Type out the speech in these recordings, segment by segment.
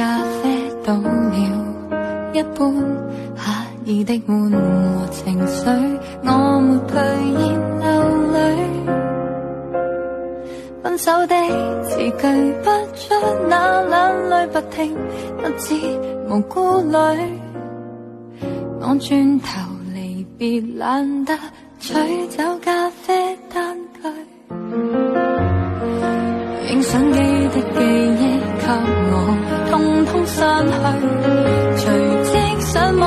咖啡倒了一半，刻意的緩和情緒，我沒退現流淚。分手的字句不出，那眼淚不停，不知無顧慮。我轉頭離別，懶得取走咖啡單據。影相機的記憶給我通通刪去，隨即上網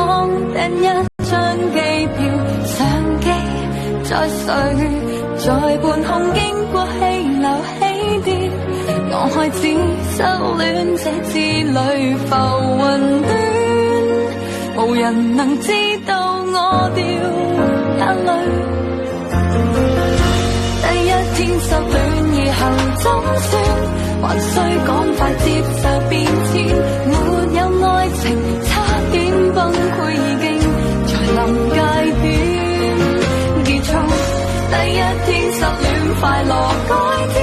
訂一張機票，相機在睡，在半空經過氣流起跌，我開始失戀這之旅浮雲端，無人能知道我掉眼淚。第一天失戀以後怎算，還需趕快接受變遷，沒有愛情差點崩潰，已經在臨界點結束。第一天失戀快樂改天，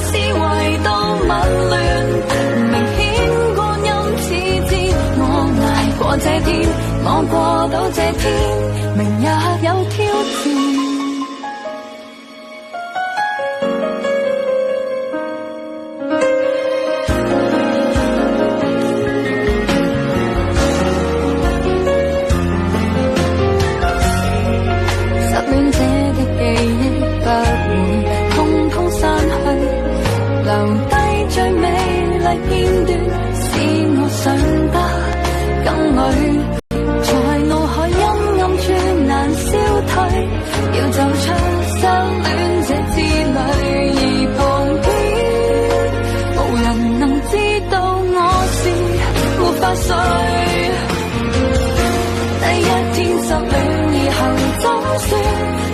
思維都紊亂，明顯光陰似箭，我捱過這天，我過到這天，明日有挑戰。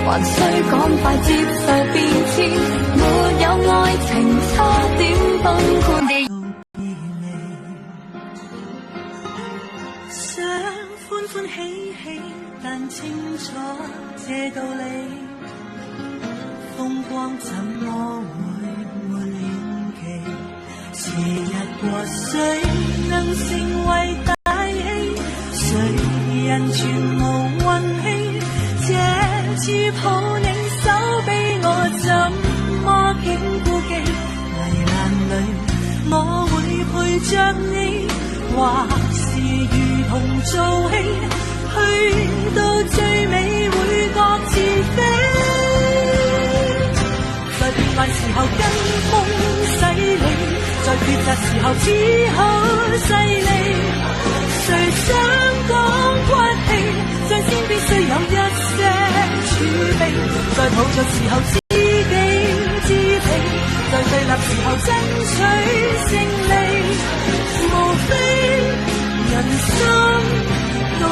還需趕快接受變遷，沒有愛情差點崩潰地想歡歡喜喜，但清楚這道理，風光怎麼會沒年期？時日過，誰能成為大戲？誰人全無運氣？這次抱你手臂，我怎麼竟顧忌？危難裏我會陪着你，或是如同做戲，去到最尾會各自飛。在平凡時候跟風洗禮，在抉擇時候只好勢利。誰想講骨氣，最先必須有一些儲備，在抱着時候知己知彼，在對立時候爭取勝利，無非人生道理。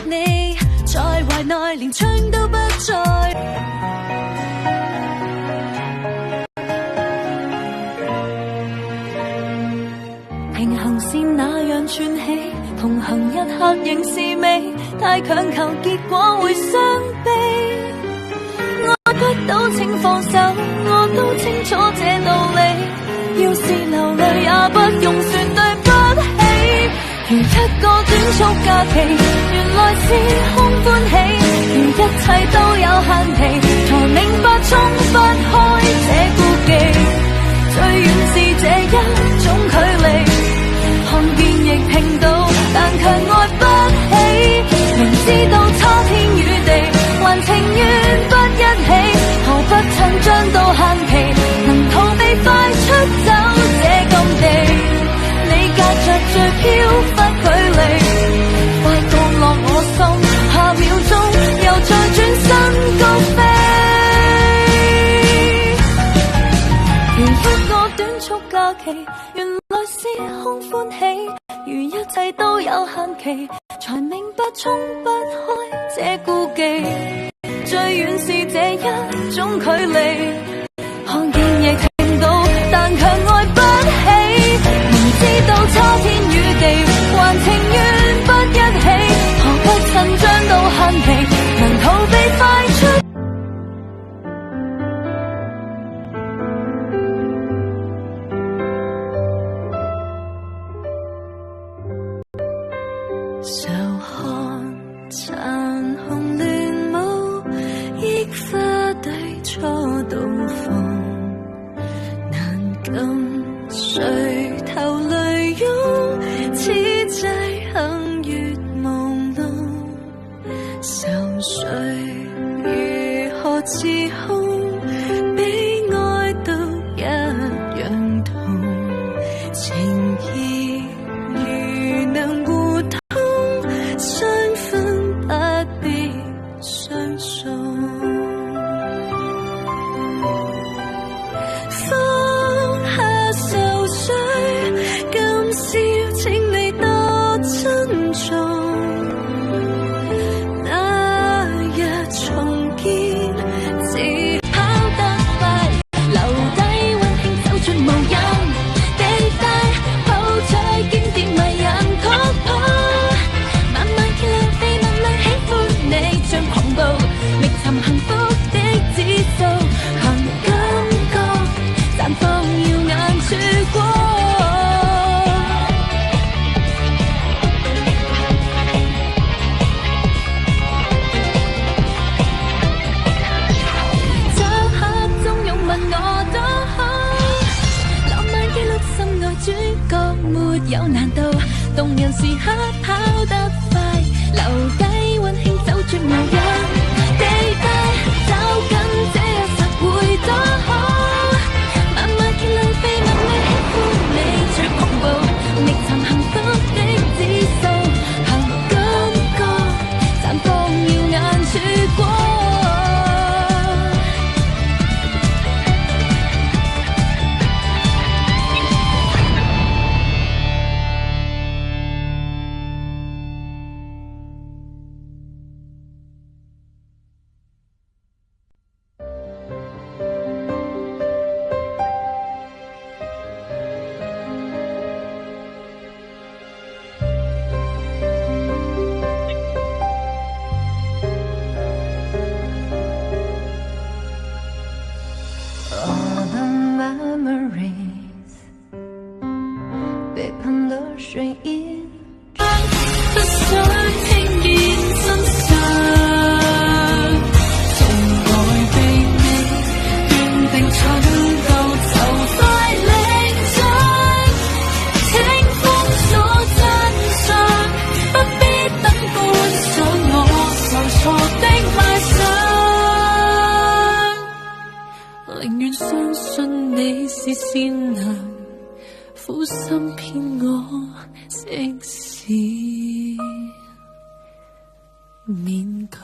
你，在懷內連窗都不再。平衡線那樣串起，同行一刻仍是美，太強求結果會傷悲。愛不到請放手，我都清楚這道理，要是流淚也不用說對不起。如一個短促假期，原來是空歡喜，如一切都有限期，才明白衝不開這顧忌，最遠是這一種距離，看見亦聽到，但卻愛不起。明知道差天與地，還情願不一起。何不趁將到限期，能逃避快出走這禁地？你隔着最飄忽距離，快降落我心，下秒鐘又再轉身高飛。如一個短促假期，原來是空歡喜，如一切都有限期，才明白衝不開這顧忌，最遠是這一種距離，看見亦聽到，但卻愛不起。明知道差天與地，還情願不一起，何不趁將到限期，能逃避快出。愁看殘紅亂舞，憶花底初到逢，難禁垂頭淚湧，此際幸月朦朧，愁緒如何自控，比愛都一樣痛，情意如能互通，相分不必相送。放下愁緒，今宵請你多珍重。那日重見，自跑得快，留低溫馨走出無人地帶，譜取經典迷人曲譜，慢慢揭亮秘密裏喜歡你，像狂暴覓尋幸福的指數，憑感覺綻放耀眼曙光。找刻中擁吻我都好，浪漫記錄心愛主角沒有難度，動人時刻跑得快，留低溫馨走絕無人地帶，找緊這一剎會多好，慢慢揭亮秘密裏喜歡你，像狂暴覓尋幸福的指數，憑感覺綻放耀眼曙光。All the memories 被噴得水煙，不想聽見真相，從來被你斷定蠢到就快領獎，請封鎖真相，不必等觀賞我受挫的賣相，寧願相信你是善良，苦心騙我，即使勉強。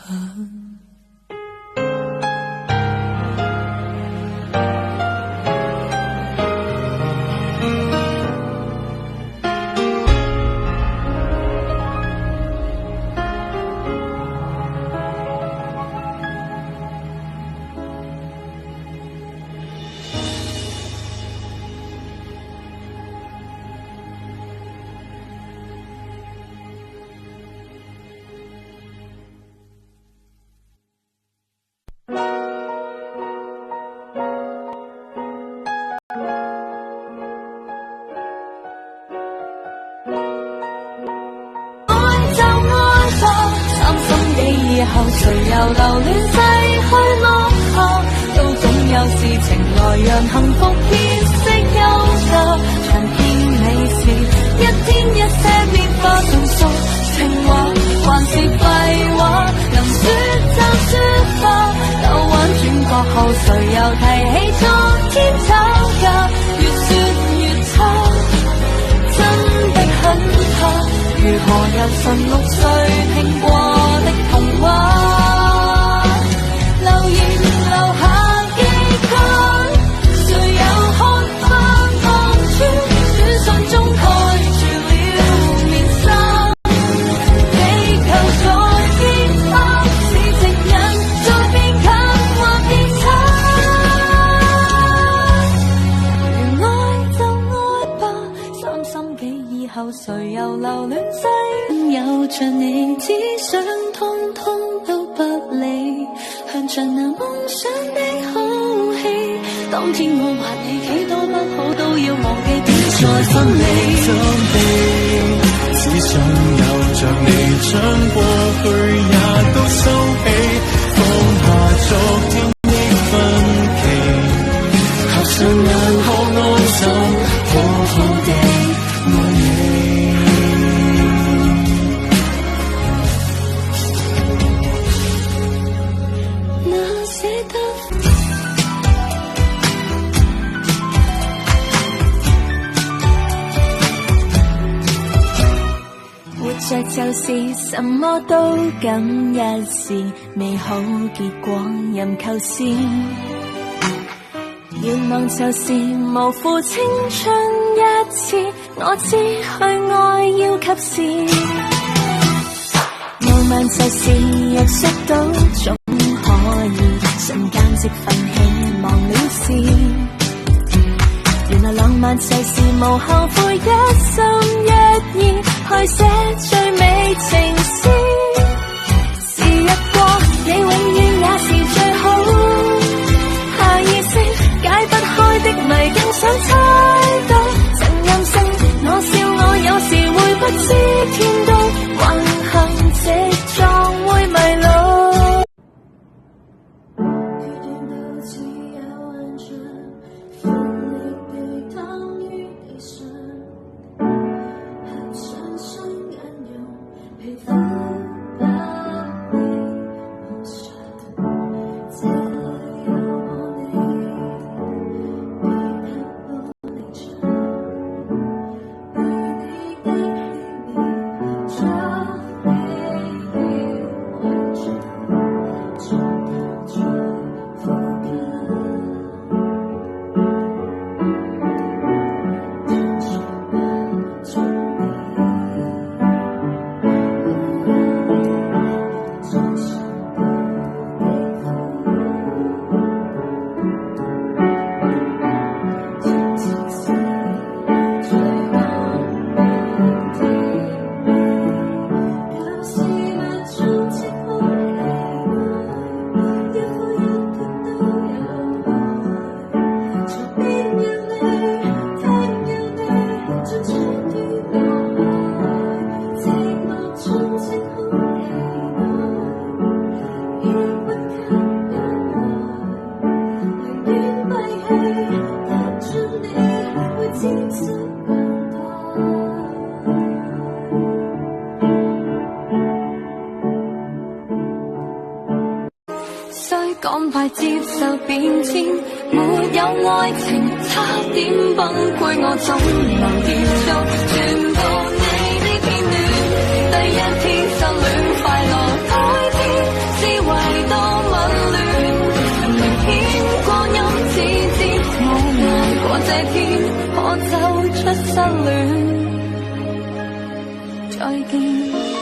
後誰又留戀逝去落霞，都總有事情來讓幸福歇息休假。重見你時，一天一些變化重塑情話，還是廢話，能說就說吧。兜彎轉角後，誰又提起昨天吵架？越說越差，真的很怕。如何又16歲聽過的童話，留言留下記掛，誰又看翻看穿，短信中蓋住了面紗。地球在變化，是情人在變近或變差。如愛就愛吧，3心幾以後誰又留戀世？有着你，只想通通都不理，向着那夢想的好戲。當天我還你幾多不好，都要忘記，別再分離。只想有着你，將過去也都收起，放下昨天的分歧，合上眼可安心，好好地愛你。這就是什麼都敢一試，美好結果任構思。願望就是無負青春一次，我知去愛要及時。傲慢就是若摔倒總可以瞬間即奮起忘了事。原來浪漫就是無後悔，一心一意去寫最美情詩。時日過，你永遠也是最好。下意識解不開的謎，更想猜到。曾任性，我笑我有時會不知天高，橫行直撞會迷路。趕快接受變遷，沒有愛情差點崩潰，我總能結束全部你的片段。第一天失戀快樂改天，思維多紊亂，明顯光陰似箭，我捱過這天，可走出失戀。再見。